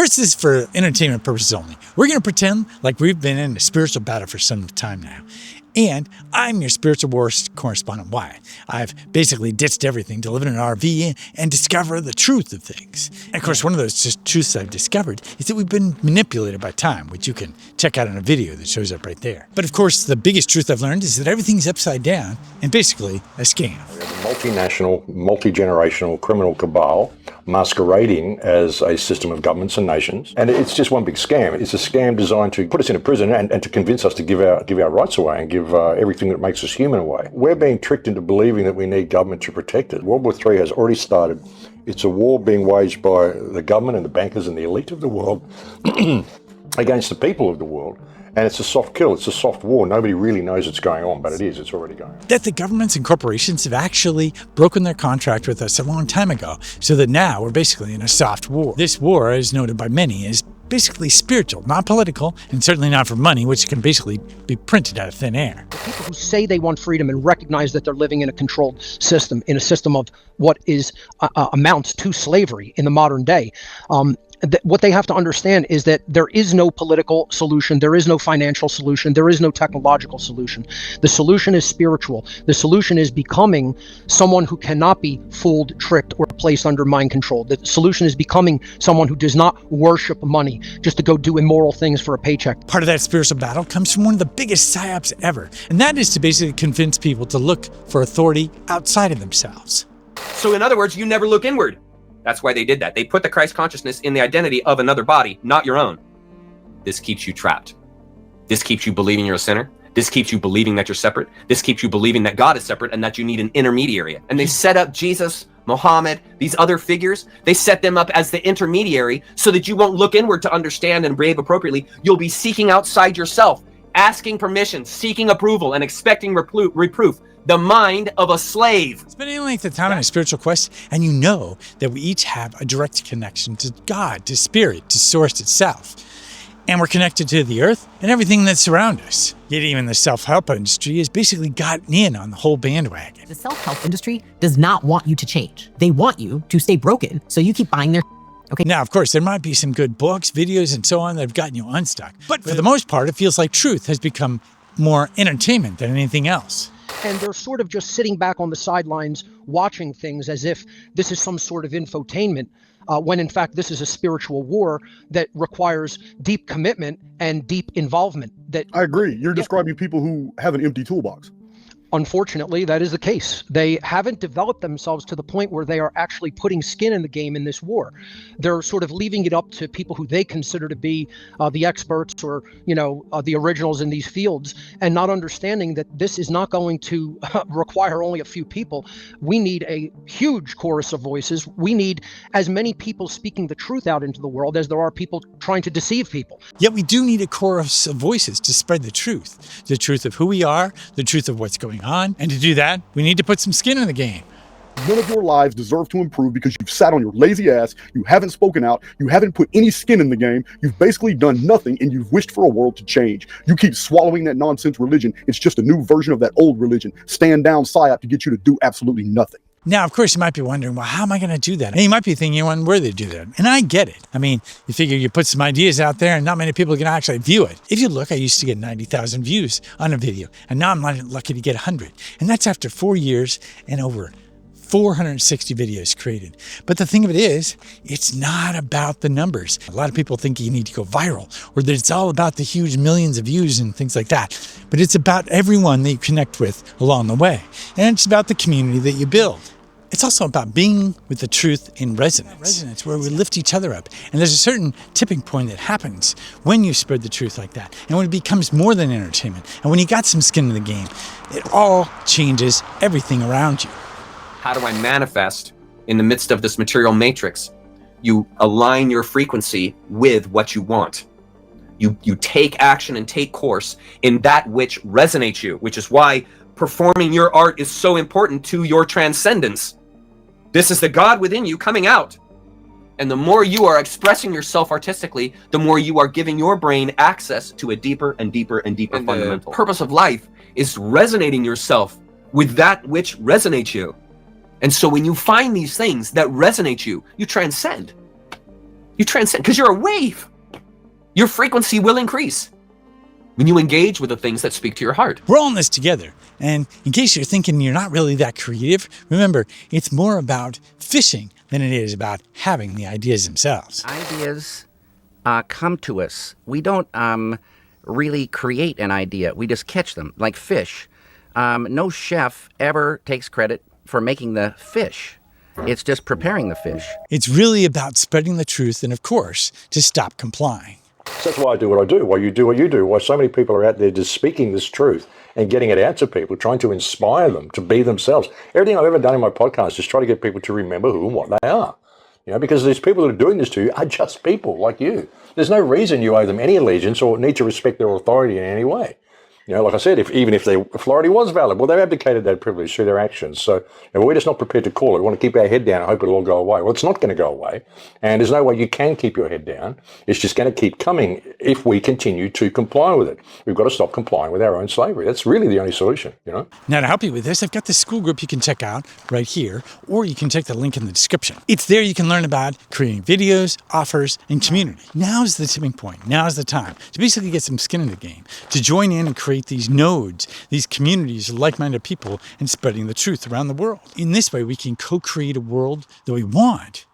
First, this is for entertainment purposes only. We're going to pretend like we've been in a spiritual battle for some time now. And I'm your spiritual wars correspondent, Wyatt. I've basically ditched everything to live in an RV and discover the truth of things. And of course, one of those truths I've discovered is that we've been manipulated by time, which you can check out in a video that shows up right there. But of course, the biggest truth I've learned is that everything's upside down and basically a scam. We have a multinational, multi-generational criminal cabal masquerading as a system of governments and nations. And it's just one big scam. It's a scam designed to put us in a prison and to convince us to give our rights away and give everything that makes us human away. We're being tricked into believing that we need government to protect it. World War III has already started. It's a war being waged by the government and the bankers and the elite of the world against the people of the world. And it's a soft kill. It's a soft war. Nobody really knows what's going on, but it is. It's already going on. That the governments and corporations have actually broken their contract with us a long time ago, so that now we're basically in a soft war. This war, as noted by many, is basically spiritual, not political, and certainly not for money, which can basically be printed out of thin air. The people who say they want freedom and recognize that they're living in a controlled system, in a system of what is amounts to slavery in the modern day, what they have to understand is that there is no political solution, there is no financial solution, there is no technological solution. The solution is spiritual. The solution is becoming someone who cannot be fooled, tricked, or placed under mind control. The solution is becoming someone who does not worship money just to go do immoral things for a paycheck. Part of that spiritual battle comes from one of the biggest psyops ever, and that is to basically convince people to look for authority outside of themselves. So in other words, you never look inward. That's why they did that. They put the Christ consciousness in the identity of another body, not your own. This keeps you trapped. This keeps you believing you're a sinner. This keeps you believing that you're separate. This keeps you believing that God is separate and that you need an intermediary. And they set up Jesus, Muhammad, these other figures. They set them up as the intermediary so that you won't look inward to understand and behave appropriately. You'll be seeking outside yourself, asking permission, seeking approval, and expecting reproof. The mind of a slave. It's been any length of time in a spiritual quest, and you know that we each have a direct connection to God, to spirit, to source itself. And we're connected to the earth and everything that surrounds us. Yet even the self-help industry has basically gotten in on the whole bandwagon. The self-help industry does not want you to change. They want you to stay broken, so you keep buying their okay. Now, of course, there might be some good books, videos, and so on that have gotten you unstuck. But for the most part, it feels like truth has become more entertainment than anything else. And they're sort of just sitting back on the sidelines watching things as if this is some sort of infotainment, when in fact this is a spiritual war that requires deep commitment and deep involvement. I agree. You're describing people who have an empty toolbox. Unfortunately, that is the case. They haven't developed themselves to the point where they are actually putting skin in the game in this war. They're sort of leaving it up to people who they consider to be the experts or, the originals in these fields, and not understanding that this is not going to require only a few people. We need a huge chorus of voices. We need as many people speaking the truth out into the world as there are people trying to deceive people. Yet we do need a chorus of voices to spread the truth of who we are, the truth of what's going on. And to do that, we need to put some skin in the game. None of your lives deserve to improve because you've sat on your lazy ass, you haven't spoken out, you haven't put any skin in the game, you've basically done nothing, and you've wished for a world to change. You keep swallowing that nonsense religion. It's just a new version of that old religion. Stand down psyop to get you to do absolutely nothing. Now, of course, you might be wondering, well, how am I going to do that? And you might be thinking you're unworthy to do that. And I get it. I mean, you figure you put some ideas out there and not many people can actually view it. If you look, I used to get 90,000 views on a video, and now I'm lucky to get 100. And that's after 4 years and over 460 videos created. But the thing of it is, it's not about the numbers. A lot of people think you need to go viral or that it's all about the huge millions of views and things like that. But it's about everyone that you connect with along the way. And it's about the community that you build. It's also about being with the truth in resonance, where we lift each other up. And there's a certain tipping point that happens when you spread the truth like that. And when it becomes more than entertainment. And when you got some skin in the game, it all changes everything around you. How do I manifest in the midst of this material matrix? You align your frequency with what you want. You take action and take course in that which resonates you, which is why performing your art is so important to your transcendence. This is the God within you coming out. And the more you are expressing yourself artistically, the more you are giving your brain access to a deeper and deeper and deeper fundamental. The purpose of life is resonating yourself with that which resonates you. And so when you find these things that resonate you, you transcend. You transcend, because you're a wave. Your frequency will increase when you engage with the things that speak to your heart. We're all in this together. And in case you're thinking you're not really that creative, remember, it's more about fishing than it is about having the ideas themselves. Ideas come to us. We don't really create an idea. We just catch them, like fish. No chef ever takes credit for making the fish. It's just preparing the fish. It's really about spreading the truth and, of course, to stop complying. So that's why I do what I do, why you do what you do, why so many people are out there just speaking this truth and getting it out to people, trying to inspire them to be themselves. Everything I've ever done in my podcast is try to get people to remember who and what they are. You know, because these people that are doing this to you are just people like you. There's no reason you owe them any allegiance or need to respect their authority in any way. You know, like I said, even if their authority was valid, well, they've abdicated that privilege through their actions. So we're just not prepared to call it. We want to keep our head down and hope it'll all go away. Well, it's not going to go away. And there's no way you can keep your head down. It's just going to keep coming if we continue to comply with it. We've got to stop complying with our own slavery. That's really the only solution, you know. Now, to help you with this, I've got this school group you can check out right here, or you can check the link in the description. It's there you can learn about creating videos, offers, and community. Now's the tipping point. Now's the time to basically get some skin in the game, to join in and create these nodes, these communities of like-minded people, and spreading the truth around the world. In this way, we can co-create a world that we want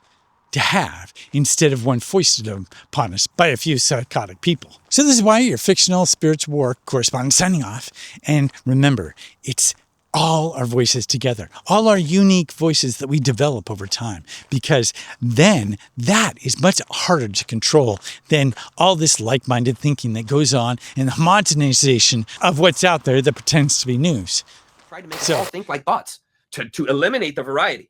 to have instead of one foisted upon us by a few psychotic people. So this is why your fictional spiritual war correspondent signing off. And remember, it's all our voices together, all our unique voices that we develop over time, because then that is much harder to control than all this like-minded thinking that goes on and the homogenization of what's out there that pretends to be news. Try to make us all think like bots, to eliminate the variety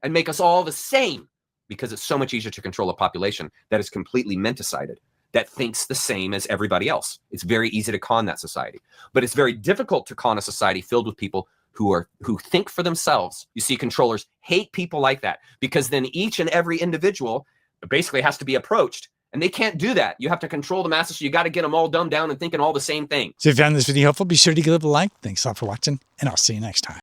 and make us all the same, because it's so much easier to control a population that is completely menticide, that thinks the same as everybody else. It's very easy to con that society, but it's very difficult to con a society filled with people who think for themselves. You see, controllers hate people like that, because then each and every individual basically has to be approached, and they can't do that. You have to control the masses, so you got to get them all dumbed down and thinking all the same thing. So if you found this video helpful, be sure to give it a like. Thanks a lot for watching, and I'll see you next time.